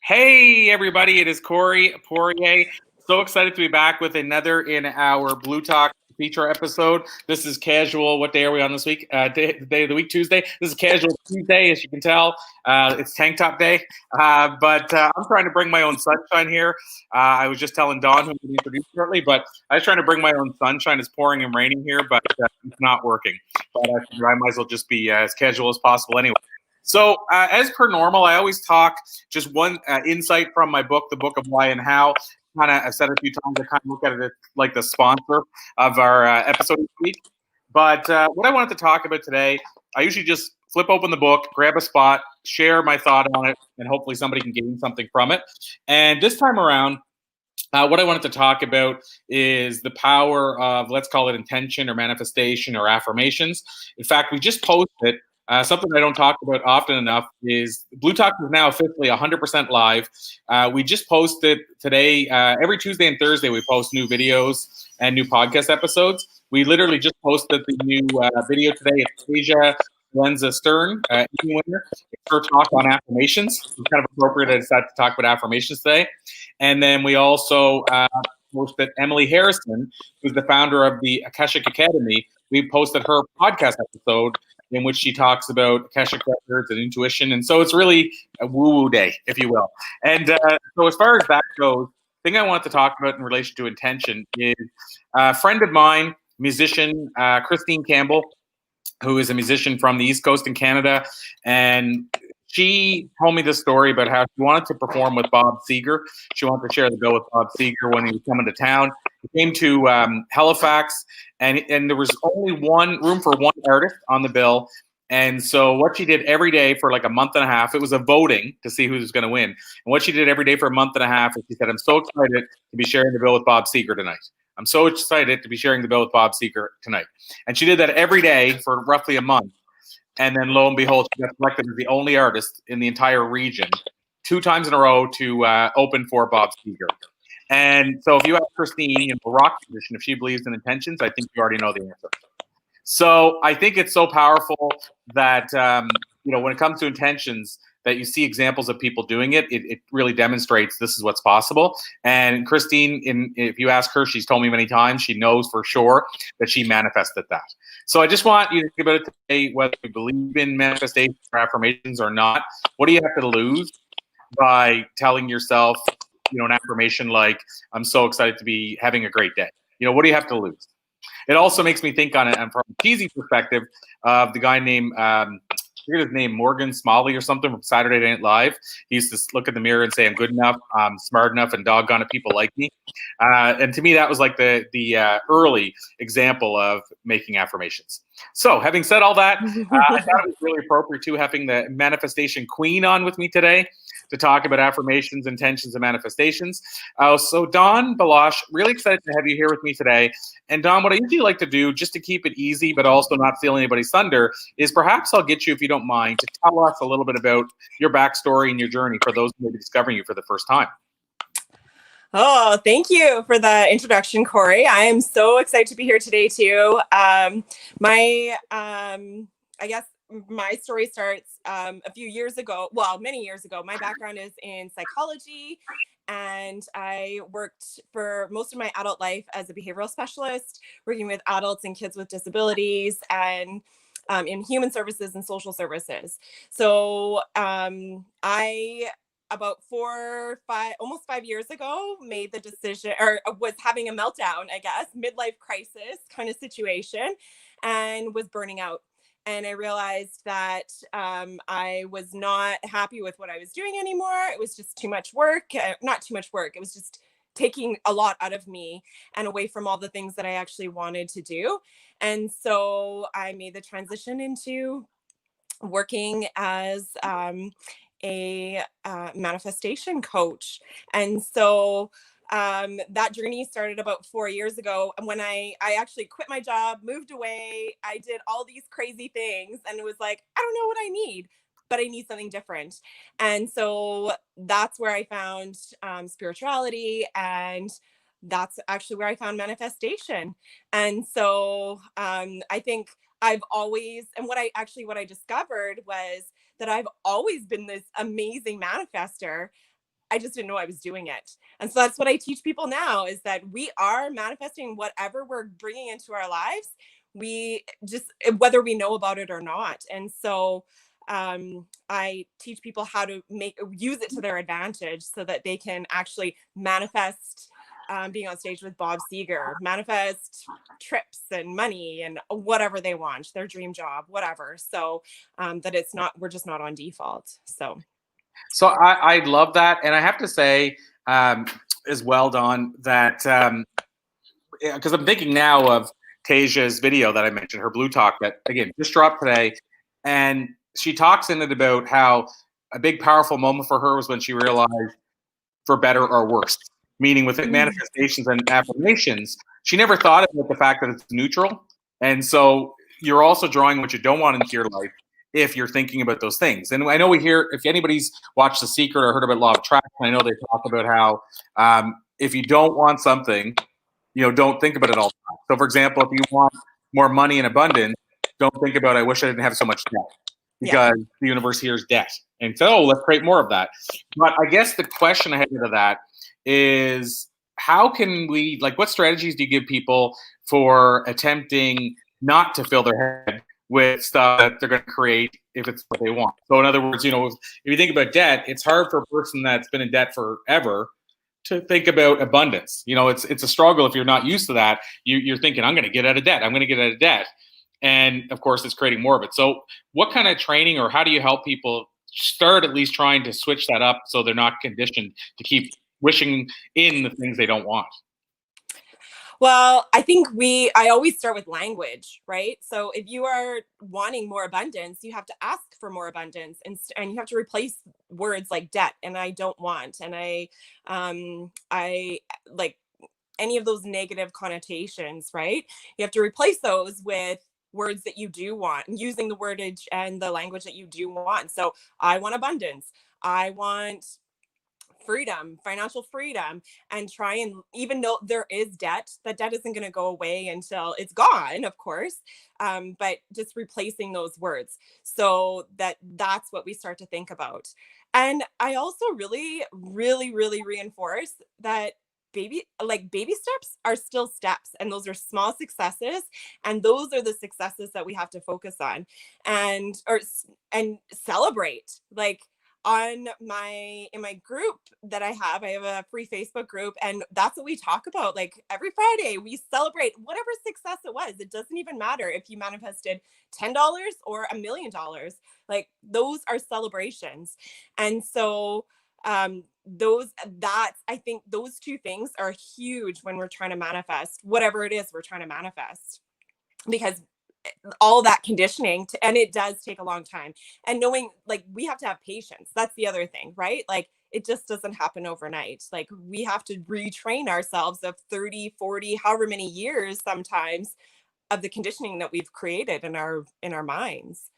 Hey everybody, it is Corey Poirier. So excited to be back with another in our Blue Talk feature episode. This is casual. What day are we on this week? The day of the week, Tuesday. This is casual Tuesday, as you can tell. It's tank top day, but I'm trying to bring my own sunshine here. I was just telling Don, who will be introduced shortly, but I was trying to bring my own sunshine. It's pouring and raining here, but it's not working. But I might as well just be as casual as possible anyway. So, as per normal, I always talk just one insight from my book, The Book of Why and How. Kind of, I said a few times, I kind of look at it as like the sponsor of our episode each week. But what I wanted to talk about today, I usually just flip open the book, grab a spot, share my thought on it, and hopefully somebody can gain something from it. And this time around, what I wanted to talk about is the power of, let's call it intention or manifestation or affirmations. In fact, we just posted something I don't talk about often enough is Blue Talk is now officially 100% live. We just posted today, every Tuesday and Thursday, we post new videos and new podcast episodes. We literally just posted the new video today. It's Asia Lenza Stern, Emmy winner. It's her talk on affirmations. It's kind of appropriate I decided to talk about affirmations today. And then we also posted Emily Harrison, who's the founder of the Akashic Academy. We posted her podcast episode in which she talks about Akashic records and intuition. And so it's really a woo-woo day, if you will. And so as far as that goes, the thing I want to talk about in relation to intention is a friend of mine, musician Christine Campbell, who is a musician from the East Coast in Canada. And she told me this story about how she wanted to perform with Bob Seger. She wanted to share the bill with Bob Seger when he was coming to town. He came to Halifax, and there was only one room for one artist on the bill. And so what she did every day for like a month and a half, it was a voting to see who was going to win. And what she did every day for a month and a half is she said, I'm so excited to be sharing the bill with Bob Seger tonight. I'm so excited to be sharing the bill with Bob Seger tonight. And she did that every day for roughly a month. And then lo and behold, she got selected as the only artist in the entire region 2 times in a row to open for Bob Seger. And so if you ask Christine in the rock position, if she believes in intentions, I think you already know the answer. So I think it's so powerful that, when it comes to intentions, that you see examples of people doing it, it really demonstrates this is what's possible. And Christine, if you ask her, she's told me many times, she knows for sure that she manifested that. So I just want you to think about it today, whether you believe in manifestation or affirmations or not. What do you have to lose by telling yourself, an affirmation like, I'm so excited to be having a great day? What do you have to lose? It also makes me think on it, and from a cheesy perspective, of the guy named, I forget his name, Morgan Smalley or something from Saturday Night Live. He used to look in the mirror and say, I'm good enough, I'm smart enough, and doggone it, people like me. And to me, that was like the early example of making affirmations. So having said all that, I thought it was really appropriate too, having the manifestation queen on with me today to talk about affirmations, intentions, and manifestations. So Don Balash, really excited to have you here with me today. And Don, what I usually like to do, just to keep it easy, but also not steal anybody's thunder, is perhaps I'll get you, if you don't mind, to tell us a little bit about your backstory and your journey for those who may be discovering you for the first time. Oh, thank you for the introduction, Corey. I am so excited to be here today too. I guess my story starts a few years ago. Well, many years ago. My background is in psychology, and I worked for most of my adult life as a behavioral specialist, working with adults and kids with disabilities, and in human services and social services. So I about almost 5 years ago, made the decision, or was having a meltdown, I guess, midlife crisis kind of situation, and was burning out. And I realized that I was not happy with what I was doing anymore. It was just too much work, not too much work. It was just taking a lot out of me and away from all the things that I actually wanted to do. And so I made the transition into working as a manifestation coach. And so that journey started about 4 years ago. And when I actually quit my job, moved away, I did all these crazy things, and it was like, I don't know what I need, but I need something different. And so that's where I found spirituality, and that's actually where I found manifestation. And so I think I've always, and what I discovered was that I've always been this amazing manifester. I just didn't know I was doing it. And so that's what I teach people now, is that we are manifesting whatever we're bringing into our lives. We just, whether we know about it or not. And so I teach people how to use it to their advantage so that they can actually manifest being on stage with Bob Seger, manifest trips and money and whatever they want, their dream job, whatever. So that it's not, we're just not on default. So I love that. And I have to say as well, Dawn, that because I'm thinking now of Tasia's video that I mentioned, her Blue Talk that, again, just dropped today. And she talks in it about how a big, powerful moment for her was when she realized, for better or worse, meaning with manifestations and affirmations, she never thought about the fact that it's neutral. And so you're also drawing what you don't want into your life if you're thinking about those things. And I know we hear, if anybody's watched The Secret or heard about Law of Attraction, I know they talk about how if you don't want something, don't think about it all the time. So, for example, if you want more money in abundance, don't think about, I wish I didn't have so much debt, because the universe hears debt. And so, let's create more of that. But I guess the question ahead of that is, how can we, what strategies do you give people for attempting not to fill their head with stuff that they're going to create if it's what they want? So in other words, if you think about debt, it's hard for a person that's been in debt forever to think about abundance. It's a struggle if you're not used to that. You're thinking, I'm going to get out of debt. I'm going to get out of debt. And of course, it's creating more of it. So what kind of training, or how do you help people start at least trying to switch that up so they're not conditioned to keep wishing in the things they don't want? Well, I think I always start with language, right? So if you are wanting more abundance, you have to ask for more abundance, and you have to replace words like debt and I don't want, and I like any of those negative connotations, right? You have to replace those with words that you do want, and using the wordage and the language that you do want. So I want abundance. I want freedom, financial freedom, and try, and even though there is debt, that debt isn't going to go away until it's gone, of course. But just replacing those words, so that's what we start to think about. And I also really, really, really reinforce that baby steps are still steps, and those are small successes, and those are the successes that we have to focus on and celebrate. In my group that I have a free Facebook group, and that's what we talk about. Every Friday we celebrate whatever success it was. It doesn't even matter if you manifested $10 or $1 million. Those are celebrations. And so I think those two things are huge when we're trying to manifest whatever it is we're trying to manifest, because all that conditioning and it does take a long time, and knowing we have to have patience. That's the other thing, right? It just doesn't happen overnight. We have to retrain ourselves of 30, 40, however many years sometimes of the conditioning that we've created in our minds.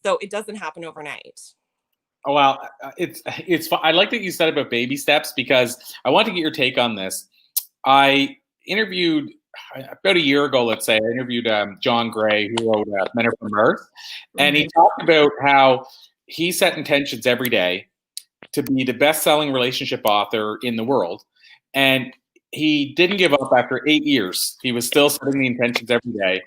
So it doesn't happen overnight. Oh, well, it's I like that you said about baby steps, because I want to get your take on this. I interviewed about a year ago, let's say, I interviewed John Gray, who wrote Men Are From Earth, and he talked about how he set intentions every day to be the best-selling relationship author in the world, and he didn't give up after 8 years. He was still setting the intentions every day,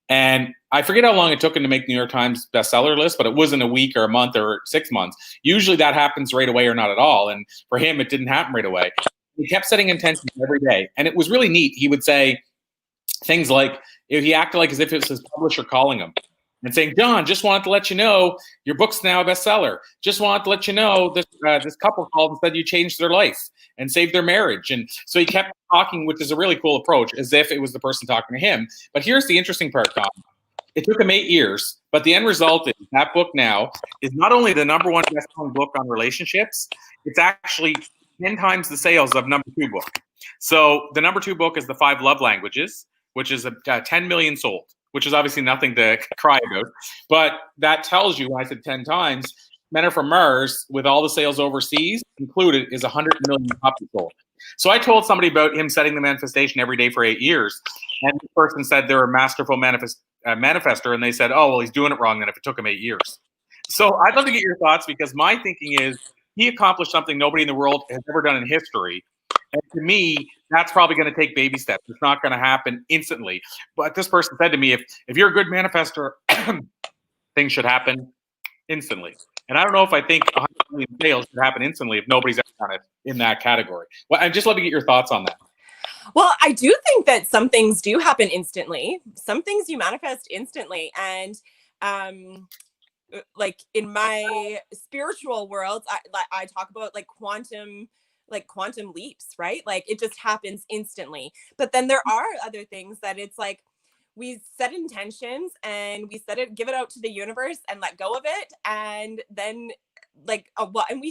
and I forget how long it took him to make New York Times bestseller list, but it wasn't a week or a month or 6 months. Usually that happens right away or not at all, and for him, it didn't happen right away. He kept setting intentions every day, and it was really neat. He would say things like, he acted like as if it was his publisher calling him and saying, John, just wanted to let you know your book's now a bestseller. Just wanted to let you know this couple called and said you changed their life and saved their marriage. And so he kept talking, which is a really cool approach, as if it was the person talking to him. But here's the interesting part, Tom. It took him 8 years, but the end result is that book now is not only the #1 best-selling book on relationships, it's actually 10 times the sales of #2 book. So the #2 book is The 5 Love Languages, which is 10 million sold, which is obviously nothing to cry about. But that tells you, when I said 10 times, Men Are From Mars, with all the sales overseas included, is 100 million copies sold. So I told somebody about him setting the manifestation every day for 8 years. And the person said they're a masterful manifester. And they said, oh, well, he's doing it wrong then if it took him 8 years. So I'd love to get your thoughts, because my thinking is, he accomplished something nobody in the world has ever done in history. And to me, that's probably going to take baby steps. It's not going to happen instantly. But this person said to me, if you're a good manifester, things should happen instantly. And I don't know if I think 100 million sales should happen instantly if nobody's ever done it in that category. Well, I'd just love to get your thoughts on that. Well, I do think that some things do happen instantly. Some things you manifest instantly. And like in my spiritual world, I talk about like quantum leaps, right? Like it just happens instantly. But then there are other things that it's like we set intentions and we give it out to the universe and let go of it. And then like and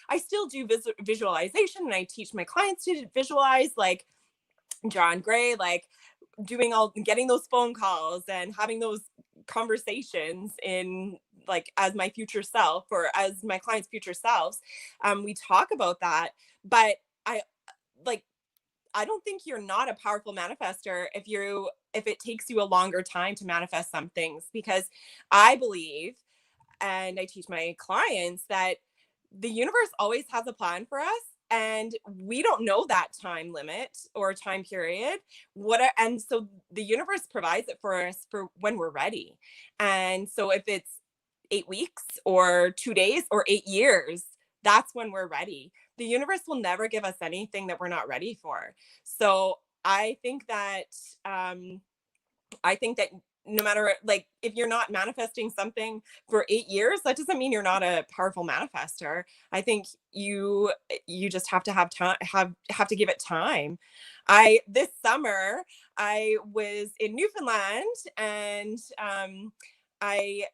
I still do visualization, and I teach my clients to visualize, like John Gray, like getting those phone calls and having those conversations in like as my future self or as my clients' future selves. We talk about that, but I don't think you're not a powerful manifester if it takes you a longer time to manifest some things, because I believe, and I teach my clients, that the universe always has a plan for us. And we don't know that time limit or time period. And so the universe provides it for us for when we're ready. And so if it's 8 weeks or 2 days or 8 years, that's when we're ready. The universe will never give us anything that we're not ready for. So I think that no matter, like, if you're not manifesting something for 8 years, that doesn't mean you're not a powerful manifester. I think you just have to have time, have to give it time. This summer I was in Newfoundland, and I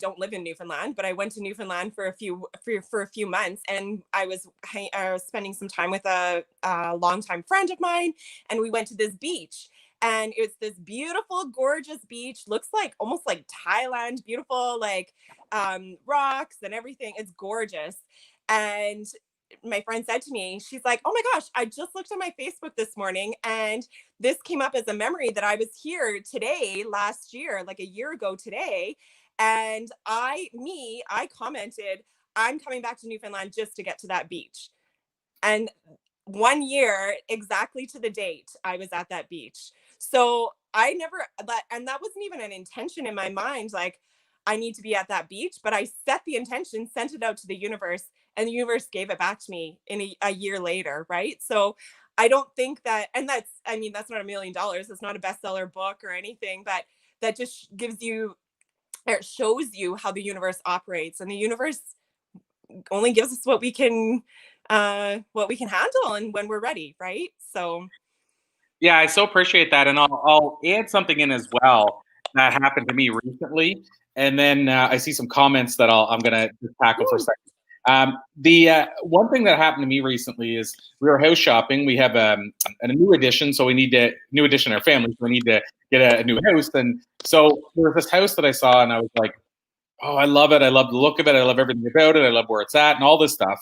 don't live in Newfoundland, but I went to Newfoundland for a few months, and I was spending some time with a longtime friend of mine, and we went to this beach. And it's this beautiful, gorgeous beach. Looks like almost like Thailand, beautiful, like rocks and everything. It's gorgeous. And my friend said to me, she's like, "Oh my gosh, I just looked at my Facebook this morning, and this came up as a memory that I was here today, last year, like a year ago today." And I commented, "I'm coming back to Newfoundland just to get to that beach." And 1 year exactly to the date, I was at that beach. So and that wasn't even an intention in my mind, like I need to be at that beach, but I set the intention, sent it out to the universe, and the universe gave it back to me in a year later, right? So I don't think that, and that's not $1 million. It's not a bestseller book or anything, but that just shows you how the universe operates, and the universe only gives us what we can handle and when we're ready, right? So yeah, I so appreciate that, and I'll add something in as well that happened to me recently, and then I see some comments that I'm going to tackle for a second. The one thing that happened to me recently is we were house shopping. We have a new addition, so we need new addition in our family. So we need to get a new house, and so there was this house that I saw, and I was like, "Oh, I love it! I love the look of it! I love everything about it! I love where it's at, and all this stuff."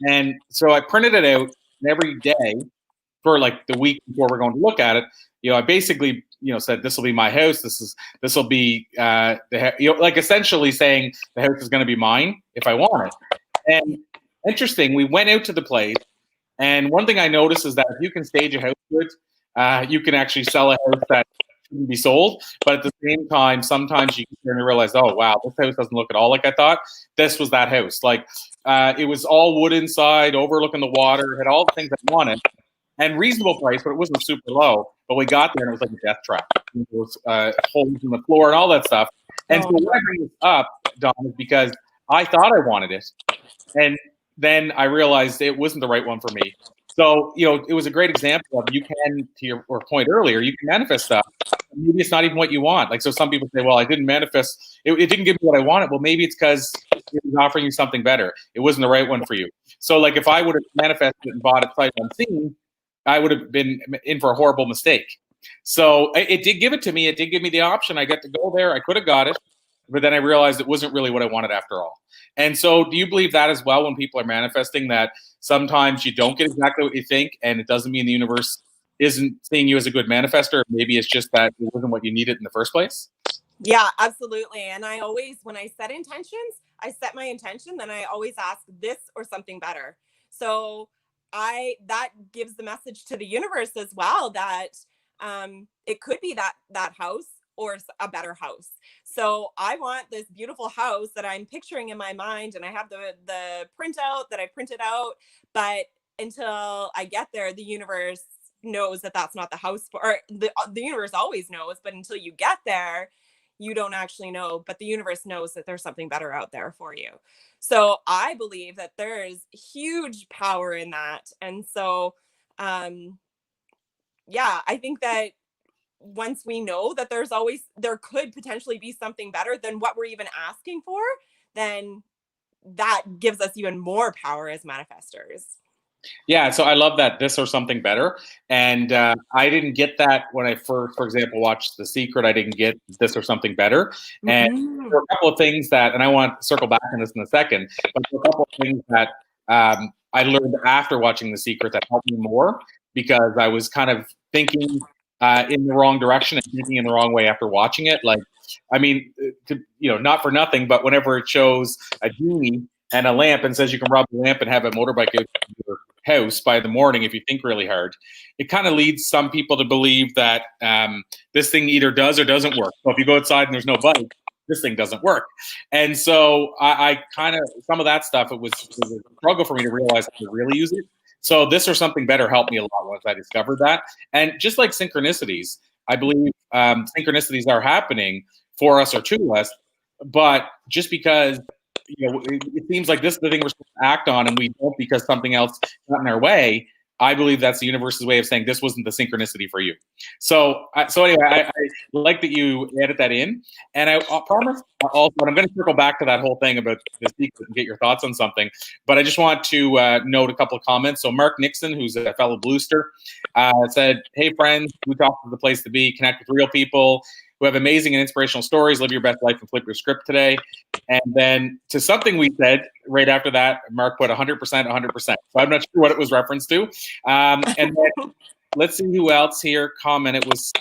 And so I printed it out, and every day for like the week before we're going to look at it, I basically, said, "This will be my house. This will be, like essentially saying the house is going to be mine if I want it." And interesting, we went out to the place, and one thing I noticed is that if you can stage a house good, you can actually sell a house that shouldn't be sold. But at the same time, sometimes you can realize, "Oh wow, this house doesn't look at all like I thought." This was that house. Like it was all wood inside, overlooking the water, had all the things I wanted. And reasonable price, but it wasn't super low. But we got there, and it was like a death trap. There was holes in the floor and all that stuff. And so why I bring this up, Don, is because I thought I wanted it, and then I realized it wasn't the right one for me. So it was a great example of you can, to your point earlier, you can manifest stuff. Maybe it's not even what you want. Like, so some people say, "Well, I didn't manifest. It didn't give me what I wanted." Well, maybe it's because it was offering you something better. It wasn't the right one for you. So, like, if I would have manifested it and bought it sight unseen, I would have been in for a horrible mistake. So it did give it to me. It did give me the option. I got to go there. I could have got it, but then I realized it wasn't really what I wanted after all. And so do you believe that as well when people are manifesting, that sometimes you don't get exactly what you think, and it doesn't mean the universe isn't seeing you as a good manifester? Maybe it's just that it wasn't what you needed in the first place? yeah, absolutely. And I always, when I set intentions, I set my intention, then I always ask this or something better. So that gives the message to the universe as well that it could be that house or a better house. So I want this beautiful house that I'm picturing in my mind, and I have the printout that I printed out, but until I get there, the universe knows that that's not the house for, or the universe always knows, but until you get there, you don't actually know, but the universe knows that there's something better out there for you. So I believe that there's huge power in that. And so, yeah, I think that once we know that there could potentially be something better than what we're even asking for, then that gives us even more power as manifestors. Yeah, so I love that, this or something better. And I didn't get that when I first, for example, watched The Secret. I didn't get this or something better. And Mm-hmm. there are a couple of things that, and I want to circle back on this in a second, but there are a couple of things that I learned after watching The Secret that helped me more, because I was kind of thinking in the wrong direction and thinking in the wrong way after watching it. Like, I mean, not for nothing, but whenever it shows a genie and a lamp and says you can rub the lamp and have a motorbike out your house by the morning if you think really hard, it kind of leads some people to believe that this thing either does or doesn't work. So if you go outside and there's no bike, this thing doesn't work. And so I kind of, some of that stuff, it was a struggle for me to realize how to really use it. So this or something better helped me a lot once I discovered that. And just like synchronicities, I believe synchronicities are happening for us or to us, but just because it seems like this is the thing we're supposed to act on, and we don't because something else got in our way, I believe that's the universe's way of saying this wasn't the synchronicity for you. So anyway, I like that you added that in, and I promise also, and I'm going to circle back to that whole thing about the secret and get your thoughts on something, but I just want to note a couple of comments. So Mark Nixon, who's a fellow Bluester, said, "Hey friends, Blue Talk is the place to be. Connect with real people who have amazing and inspirational stories. Live your best life and flip your script today." And then to something we said right after that, Mark put 100%, 100%. So I'm not sure what it was referenced to. And then let's see who else here commented. It was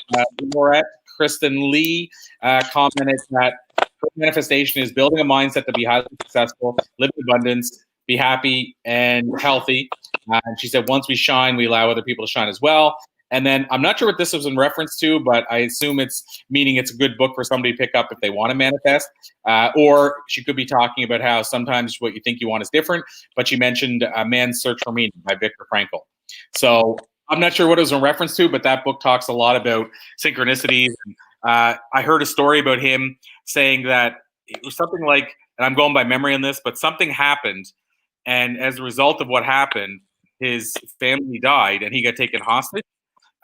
Laurette Kristen Lee commented that her manifestation is building a mindset to be highly successful, live in abundance, be happy and healthy. And she said, once we shine, we allow other people to shine as well. And then I'm not sure what this was in reference to, but I assume it's meaning it's a good book for somebody to pick up if they want to manifest. Or she could be talking about how sometimes what you think you want is different. But she mentioned Man's Search for Meaning by Viktor Frankl. So I'm not sure what it was in reference to, but that book talks a lot about synchronicities. I heard a story about him saying that it was something like, and I'm going by memory on this, but something happened. And as a result of what happened, his family died and he got taken hostage.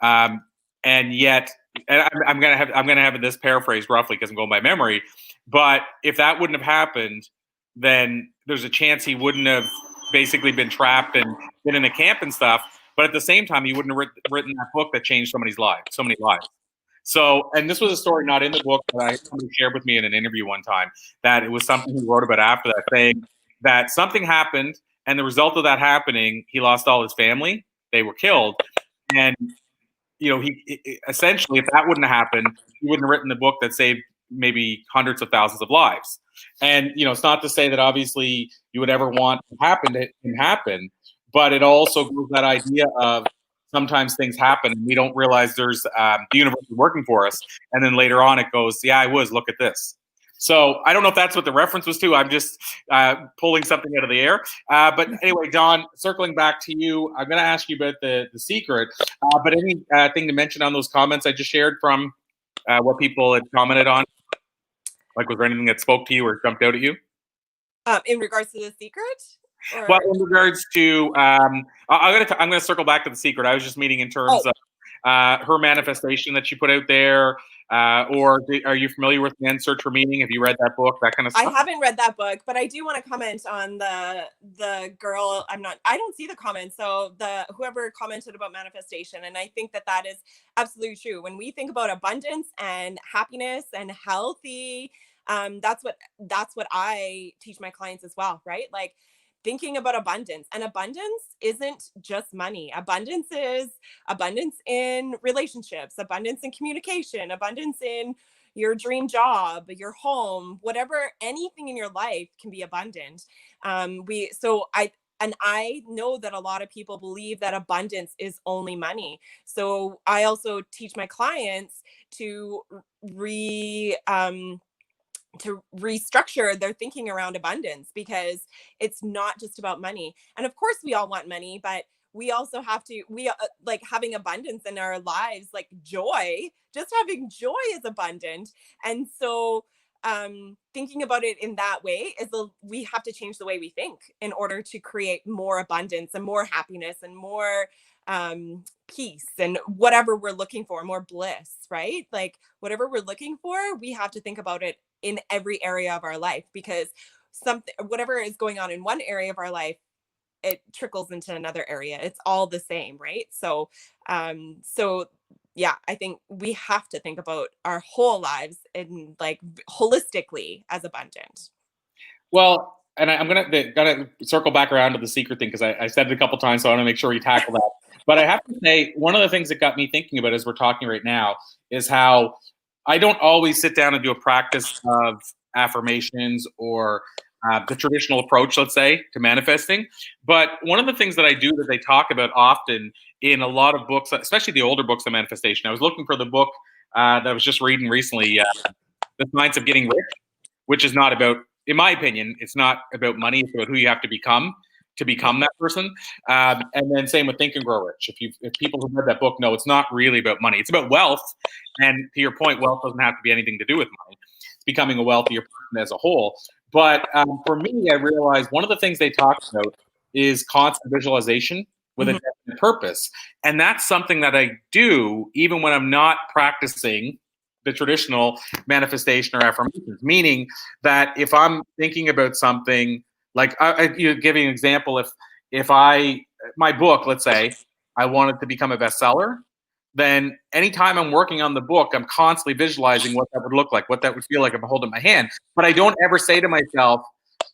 And yet, and I'm gonna have this paraphrase roughly because I'm going by memory. But if that wouldn't have happened, then there's a chance he wouldn't have basically been trapped and been in a camp and stuff. But at the same time, he wouldn't have written that book that changed so many lives. So, and this was a story not in the book, but somebody shared with me in an interview one time that it was something he wrote about after that, saying that something happened, and the result of that happening, he lost all his family. They were killed, and he essentially, if that wouldn't have happened, he wouldn't have written the book that saved maybe hundreds of thousands of lives. And it's not to say that obviously you would ever want to happen, but it also goes that idea of sometimes things happen and we don't realize there's the universe is working for us, and then later on it goes, yeah, I was. Look at this. So I don't know if that's what the reference was to. I'm just pulling something out of the air. But anyway, Don, circling back to you, I'm going to ask you about the secret. But anything to mention on those comments I just shared from what people had commented on? Like, was there anything that spoke to you or jumped out at you? In regards to the secret? Or? Well, in regards to, I'm going to circle back to the secret. I was just meaning in terms of her manifestation that she put out there. Or are you familiar with Man's Search for Meaning? Have you read that book? That kind of stuff? I haven't read that book, but I do want to comment on the girl. I don't see the comments. So whoever commented about manifestation, and I think that is absolutely true. When we think about abundance and happiness and healthy, that's what I teach my clients as well, right? Like, thinking about abundance, and abundance isn't just money. Abundance is abundance in relationships, abundance in communication, abundance in your dream job, your home, whatever, anything in your life can be abundant. I know that a lot of people believe that abundance is only money. So I also teach my clients to re to restructure their thinking around abundance, because it's not just about money. And of course we all want money, but we also have to, like, having abundance in our lives, like joy, just having joy is abundant. And so thinking about it in that way we have to change the way we think in order to create more abundance and more happiness and more peace and whatever we're looking for, more bliss, right? Like whatever we're looking for, we have to think about it in every area of our life, because whatever is going on in one area of our life, it trickles into another area. It's all the same, right? So yeah, I think we have to think about our whole lives in like holistically as abundant. Well, and I'm gonna circle back around to the secret thing, because I said it a couple times, so I want to make sure we tackle that. But I have to say, one of the things that got me thinking about as we're talking right now is how I don't always sit down and do a practice of affirmations or the traditional approach, let's say, to manifesting. But one of the things that I do that they talk about often in a lot of books, especially the older books on manifestation, I was looking for the book that I was just reading recently, The Science of Getting Rich, which is not about, in my opinion, it's not about money. It's about who you have to become that person. And then same with Think and Grow Rich. If people who read that book know, it's not really about money. It's about wealth. And to your point, wealth doesn't have to be anything to do with money. It's becoming a wealthier person as a whole. But for me, I realized one of the things they talk about is constant visualization with a definite purpose. And that's something that I do even when I'm not practicing the traditional manifestation or affirmations, meaning that if I'm thinking about something, like give you an example, if my book, let's say, I wanted to become a bestseller, then anytime I'm working on the book, I'm constantly visualizing what that would look like, what that would feel like if I hold it in my hand. But I don't ever say to myself,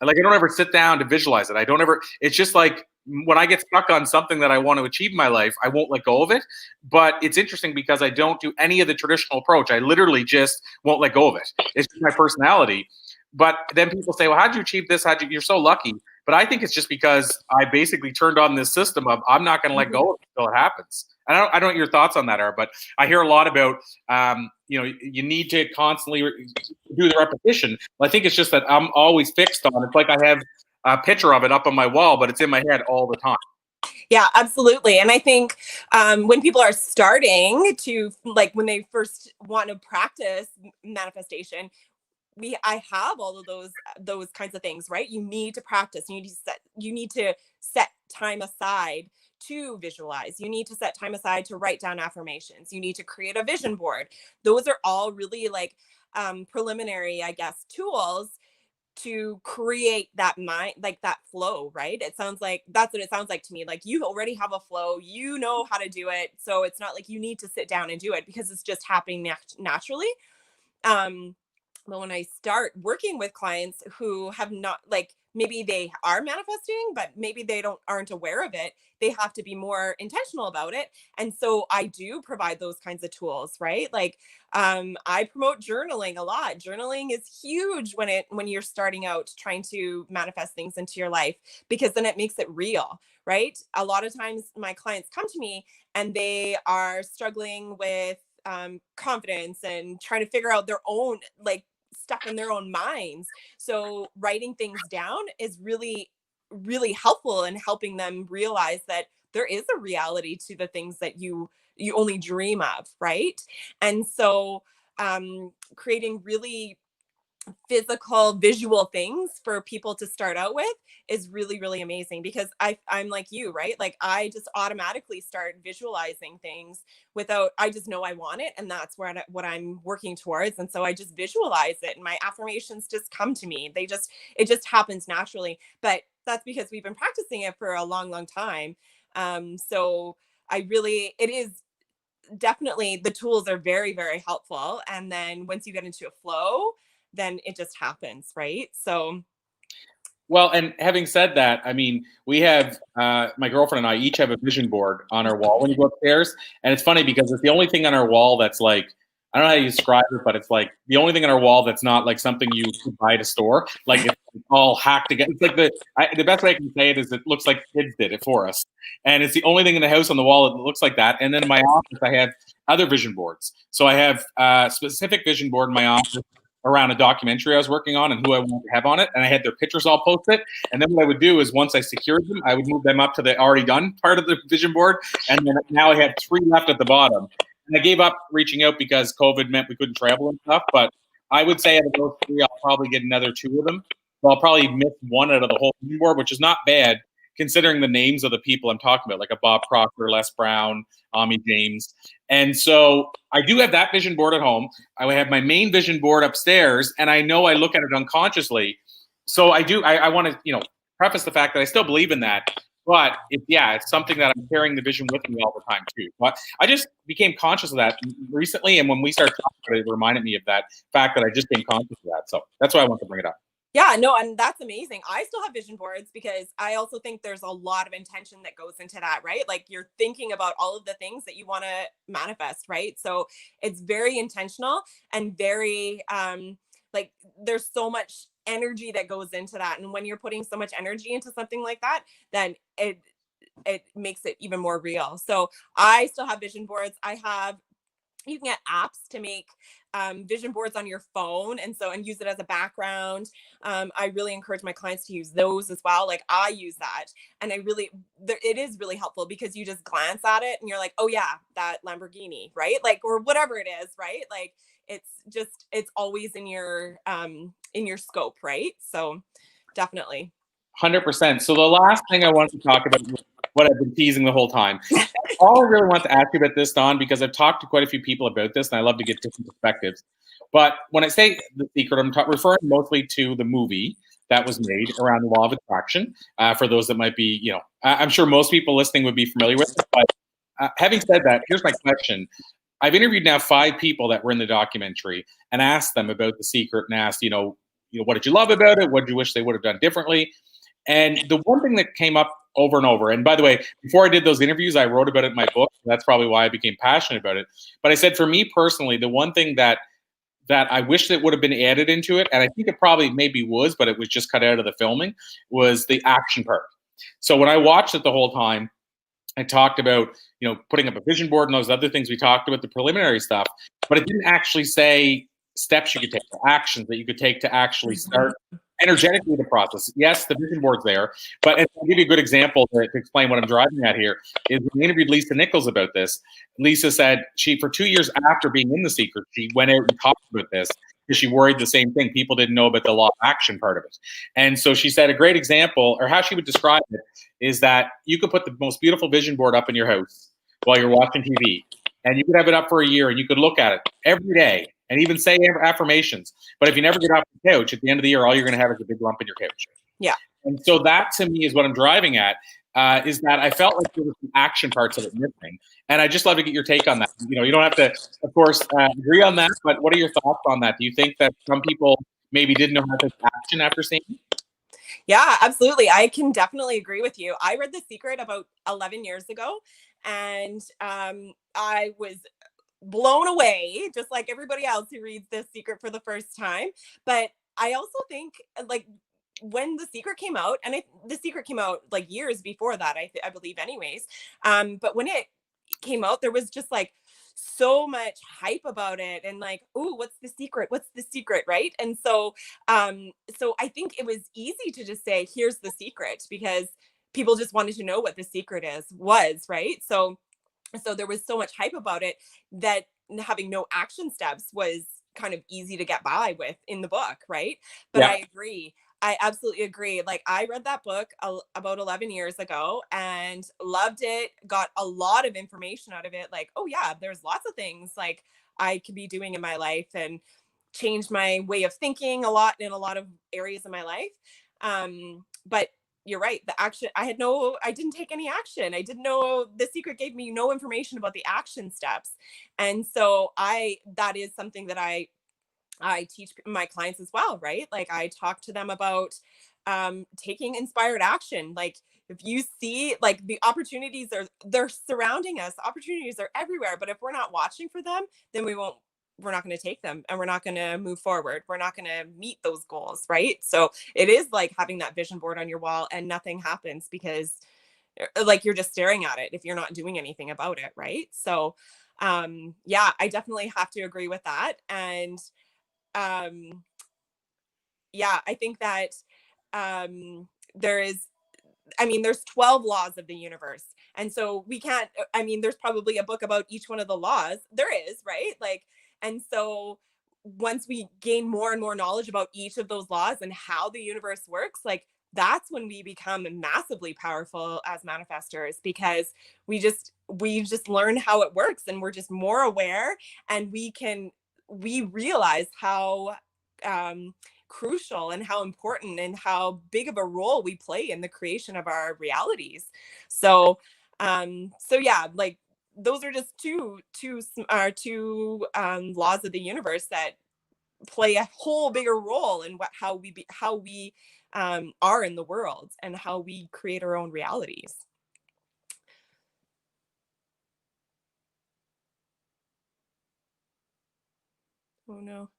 like, I don't ever sit down to visualize it. I don't ever, it's just like when I get stuck on something that I want to achieve in my life, I won't let go of it. But it's interesting because I don't do any of the traditional approach. I literally just won't let go of it. It's just my personality. But then people say, well, how'd you achieve this? You're so lucky. But I think it's just because I basically turned on this system of I'm not going to let go of it until it happens. And I don't know what your thoughts on that are, but I hear a lot about, you need to constantly do the repetition. Well, I think it's just that I'm always fixed on. It's like I have a picture of it up on my wall, but it's in my head all the time. Yeah, absolutely. And I think when people are starting to, like, when they first want to practice manifestation, I have all of those kinds of things, right? You need to practice. You need to set time aside to visualize. You need to set time aside to write down affirmations. You need to create a vision board. Those are all really like preliminary, I guess, tools to create that mind, like that flow, right? It sounds like that's what it sounds like to me. Like you already have a flow, you know how to do it. So it's not like you need to sit down and do it because it's just happening naturally. But when I start working with clients who have not, like, maybe they are manifesting, but maybe they aren't aware of it, they have to be more intentional about it. And so I do provide those kinds of tools, right? Like, I promote journaling a lot. Journaling is huge when you're starting out trying to manifest things into your life, because then it makes it real, right? A lot of times my clients come to me and they are struggling with confidence and trying to figure out their own, like, stuff in their own minds. So writing things down is really, really helpful in helping them realize that there is a reality to the things that you only dream of, right? And so creating really physical visual things for people to start out with is really, really amazing, because I'm like you, right? Like I just automatically start visualizing things without, I just know I want it, and that's what I'm working towards. And so I just visualize it and my affirmations just come to me. It just happens naturally. But that's because we've been practicing it for a long, long time. So it is definitely, the tools are very, very helpful. And then once you get into a flow, then it just happens, right? So Well, and having said that, I mean, we have my girlfriend and I each have a vision board on our wall when you go upstairs, and it's funny because it's the only thing on our wall that's like I don't know how you describe it, but it's like the only thing on our wall that's not like something you could buy at a store. Like it's all hacked together. It's like the best way I can say it is it looks like kids did it for us, and it's the only thing in the house on the wall that looks like that. And then in my office, I have other vision boards. So I have a specific vision board in my office around a documentary I was working on and who I wanted to have on it, and I had their pictures all posted. And then what I would do is once I secured them, I would move them up to the already done part of the vision board, and then now I have 3 left at the bottom. And I gave up reaching out because COVID meant we couldn't travel and stuff. But I would say out of those 3, I'll probably get another 2 of them. So I'll probably miss 1 out of the whole vision board, which is not bad considering the names of the people I'm talking about, like a Bob Proctor, Les Brown, Ami James. And so I do have that vision board at home. I have my main vision board upstairs, and I know I look at it unconsciously. So I want to, preface the fact that I still believe in that. But it's something that I'm carrying the vision with me all the time too. But I just became conscious of that recently, and when we started talking about it, it reminded me of that fact that I just became conscious of that. So that's why I want to bring it up. Yeah, no, and that's amazing. I still have vision boards because I also think there's a lot of intention that goes into that, right? Like you're thinking about all of the things that you want to manifest, right? So it's very intentional and very like there's so much energy that goes into that. And when you're putting so much energy into something like that, then it makes it even more real. So I still have vision boards. You can get apps to make vision boards on your phone and use it as a background. I really encourage my clients to use those as well. Like I use that, and it is really helpful because you just glance at it and you're like, oh yeah, that Lamborghini, right? Like, or whatever it is, right? Like it's always in your scope, right? So definitely. 100%. So the last thing I wanted to talk about was what I've been teasing the whole time. All I really want to ask you about this, Don, because I've talked to quite a few people about this, and I love to get different perspectives. But when I say The Secret, I'm referring mostly to the movie that was made around the law of attraction. For those that might be, I'm sure most people listening would be familiar with it. But having said that, here's my question. I've interviewed now 5 people that were in the documentary and asked them about The Secret and asked, what did you love about it? What did you wish they would have done differently? And the one thing that came up over and over, and by the way, before I did those interviews, I wrote about it in my book. That's probably why I became passionate about it. But I said, for me personally, the one thing that I wish that would have been added into it, and I think it probably maybe was, but it was just cut out of the filming, was the action part. So when I watched it the whole time, I talked about, putting up a vision board and those other things we talked about, the preliminary stuff, but it didn't actually say steps you could take, actions that you could take to actually start energetically the process. Yes, the vision board's there, but I'll give you a good example to explain what I'm driving at here. Is when we interviewed Lisa Nichols about this. Lisa said for 2 years after being in The Secret, she went out and talked about this because she worried the same thing. People didn't know about the law of action part of it. And so she said a great example, or how she would describe it, is that you could put the most beautiful vision board up in your house while you're watching TV. And you could have it up for a year and you could look at it every day and even say affirmations. But if you never get off the couch, at the end of the year, all you're going to have is a big lump in your couch. Yeah. And so that to me is what I'm driving at, is that I felt like there were some action parts of it missing. And I just love to get your take on that. You don't have to, of course, agree on that, but what are your thoughts on that? Do you think that some people maybe didn't know how to take action after seeing it? Yeah, absolutely. I can definitely agree with you. I read The Secret about 11 years ago, and I was blown away, just like everybody else who reads The Secret for the first time. But I also think, like, when The Secret came out, and The Secret came out like years before that, I believe, anyways. But when it came out, there was just like so much hype about it, and like, oh, what's the secret? What's the secret, right? And so I think it was easy to just say, here's the secret, because people just wanted to know what the secret was, right? So there was so much hype about it that having no action steps was kind of easy to get by with in the book, right? But yeah. I agree. I absolutely agree. Like, I read that book about 11 years ago and loved it, got a lot of information out of it. Like, oh yeah, there's lots of things like I could be doing in my life, and changed my way of thinking a lot in a lot of areas of my life. But you're right. The action, I didn't take any action. I didn't know. The Secret gave me no information about the action steps. And so that is something that I teach my clients as well, right? Like, I talk to them about taking inspired action. Like, if you see, like, the opportunities they're surrounding us, opportunities are everywhere. But if we're not watching for them, then we won't to take them, and we're not going to move forward. We're not going to meet those goals, right? So it is like having that vision board on your wall and nothing happens because like you're just staring at it if you're not doing anything about it, right? So yeah, I definitely have to agree with that. And yeah, I think that there is, I mean, there's 12 laws of the universe. And so we can't, I mean, there's probably a book about each one of the laws. There is, right? Like, and so once we gain more and more knowledge about each of those laws and how the universe works, like that's when we become massively powerful as manifestors, because we just learn how it works and we're just more aware, and we realize how crucial and how important and how big of a role we play in the creation of our realities. So so yeah, like those are just two laws of the universe that play a whole bigger role in how we are in the world and how we create our own realities. Oh no.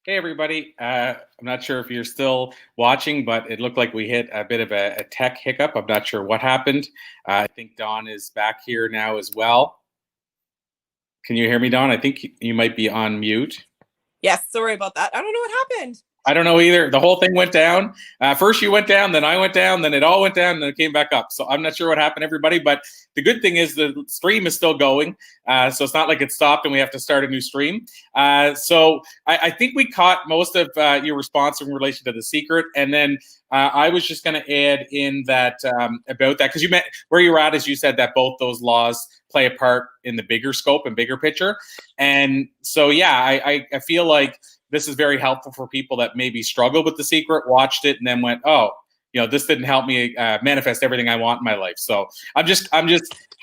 Hey, everybody. I'm not sure if you're still watching, but it looked like we hit a bit of a tech hiccup. I'm not sure what happened. I think Dawn is back here now as well. Can you hear me, Dawn? I think you might be on mute. Yes, sorry about that. I don't know what happened. I don't know either. The whole thing went down. First you went down, then I went down, then it all went down, and then it came back up. So I'm not sure what happened, everybody. But the good thing is the stream is still going. So it's not like it stopped and we have to start a new stream. So I think we caught most of your response in relation to the secret. And then I was just going to add in that about that, because you meant where you're at is you said that both those laws play a part in the bigger scope and bigger picture. And so, yeah, I feel like this is very helpful for people that maybe struggled with the secret, watched it, and then went, "Oh, this didn't help me manifest everything I want in my life." So I'm just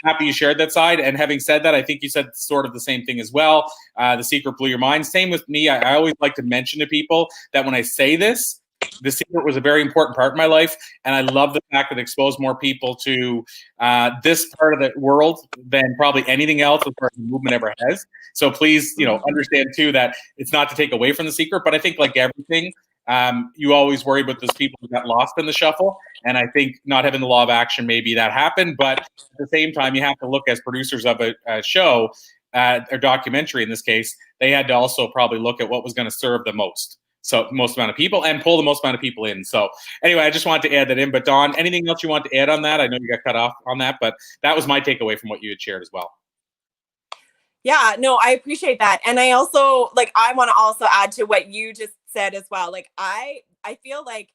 happy you shared that side. And having said that, I think you said sort of the same thing as well. The secret blew your mind. Same with me. I always like to mention to people that when I say this, the secret was a very important part of my life, and I love the fact that it exposed more people to this part of the world than probably anything else as far as the movement ever has. So please, understand too that it's not to take away from the secret, but I think like everything, you always worry about those people who got lost in the shuffle, and I think not having the law of action, maybe that happened, but at the same time, you have to look as producers of a show, or documentary in this case, they had to also probably look at what was going to serve the most. So most amount of people and pull the most amount of people in. So anyway, I just wanted to add that in. But Dawn, anything else you want to add on that? I know you got cut off on that, but that was my takeaway from what you had shared as well. Yeah, no, I appreciate that. And I also I want to also add to what you just said as well. Like I feel like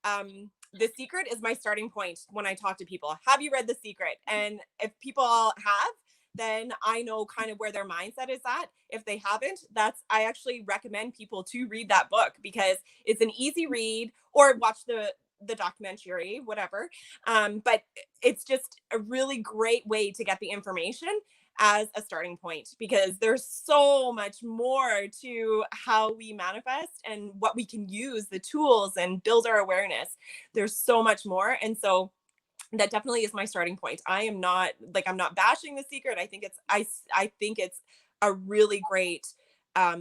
The Secret is my starting point when I talk to people. Have you read The Secret? And if people have, then I know kind of where their mindset is at. If they haven't, I actually recommend people to read that book, because it's an easy read, or watch the documentary, whatever. But it's just a really great way to get the information as a starting point, because there's so much more to how we manifest and what we can use, the tools, and build our awareness. There's so much more. And so that definitely is my starting point. I'm not bashing The Secret. I think it's a really great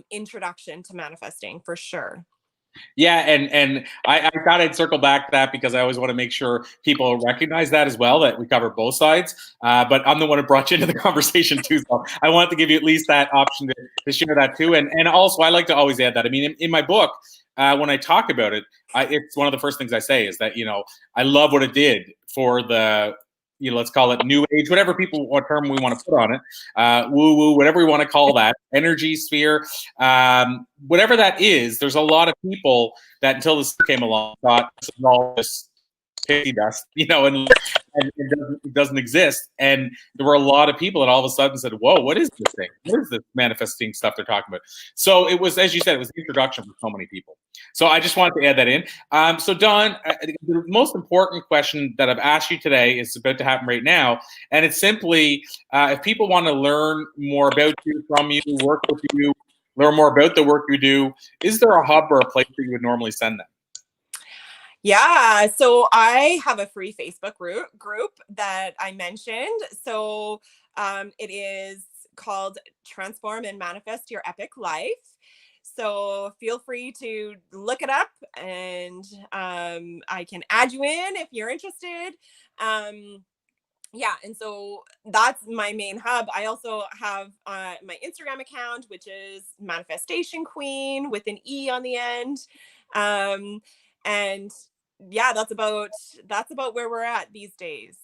introduction to manifesting for sure. Yeah, and I thought I'd circle back to that because I always want to make sure people recognize that as well, that we cover both sides. But I'm the one who brought you into the conversation too, so I wanted to give you at least that option to share that too. And also, I like to always add that. I mean, in my book, when I talk about it, it's one of the first things I say is that, I love what it did for the, let's call it new age, what term we want to put on it, woo woo, whatever we want to call that, energy sphere, whatever that is. There's a lot of people that until this came along thought this is all this pixie dust, and it doesn't exist. And there were a lot of people that all of a sudden said, whoa, what is this thing? What is this manifesting stuff they're talking about? So it was, as you said, it was the introduction for so many people. So I just wanted to add that in. So Don, the most important question that I've asked you today is about to happen right now. And it's simply, if people want to learn more about you, from you, work with you, learn more about the work you do, is there a hub or a place that you would normally send them? Yeah, so I have a free Facebook group that I mentioned. So it is called Transform and Manifest Your Epic Life. So feel free to look it up, and I can add you in if you're interested. Yeah, and so that's my main hub. I also have my Instagram account, which is Manifestation Queen with an E on the end. And yeah, that's about where we're at these days.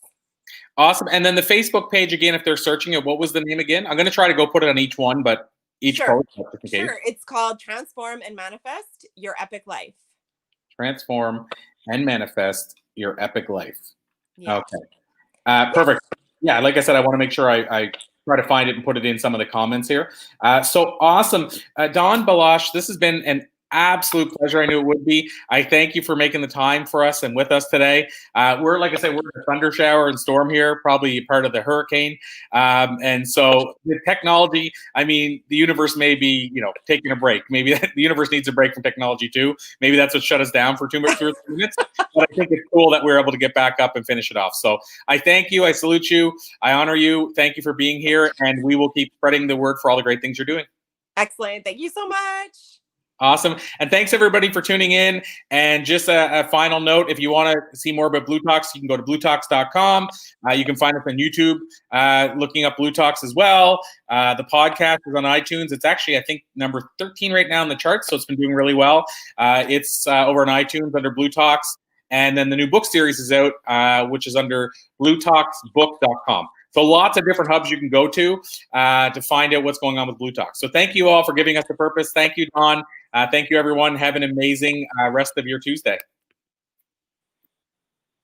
Awesome. And then the Facebook page again, if they're searching it, what was the name again? I'm going to try to go put it on each one, but each post, just in case. Sure. It's called Transform and Manifest Your Epic Life. Transform and Manifest Your Epic Life. Yeah. Okay. Perfect. Yeah, like I said, I want to make sure I try to find it and put it in some of the comments here. So awesome. Don, Balash, this has been an absolute pleasure. I knew it would be. I thank you for making the time for us and with us today. We're, like I said, we're in a thunder shower and storm here, probably part of the hurricane. And so the technology, I mean, the universe may be, taking a break. Maybe the universe needs a break from technology too. Maybe that's what shut us down for 2 or 3 minutes. But I think it's cool that we're able to get back up and finish it off. So I thank you. I salute you. I honor you. Thank you for being here. And we will keep spreading the word for all the great things you're doing. Excellent. Thank you so much. Awesome. And thanks everybody for tuning in. And just a final note, if you want to see more about Blue Talks, you can go to bluetalks.com. You can find us on YouTube, looking up Blue Talks as well. The podcast is on iTunes. It's actually, I think, number 13 right now in the charts. So it's been doing really well. It's over on iTunes under Blue Talks. And then the new book series is out, which is under bluetalksbook.com. So lots of different hubs you can go to find out what's going on with Blue Talks. So thank you all for giving us the purpose. Thank you, Don. Thank you, everyone. Have an amazing rest of your Tuesday.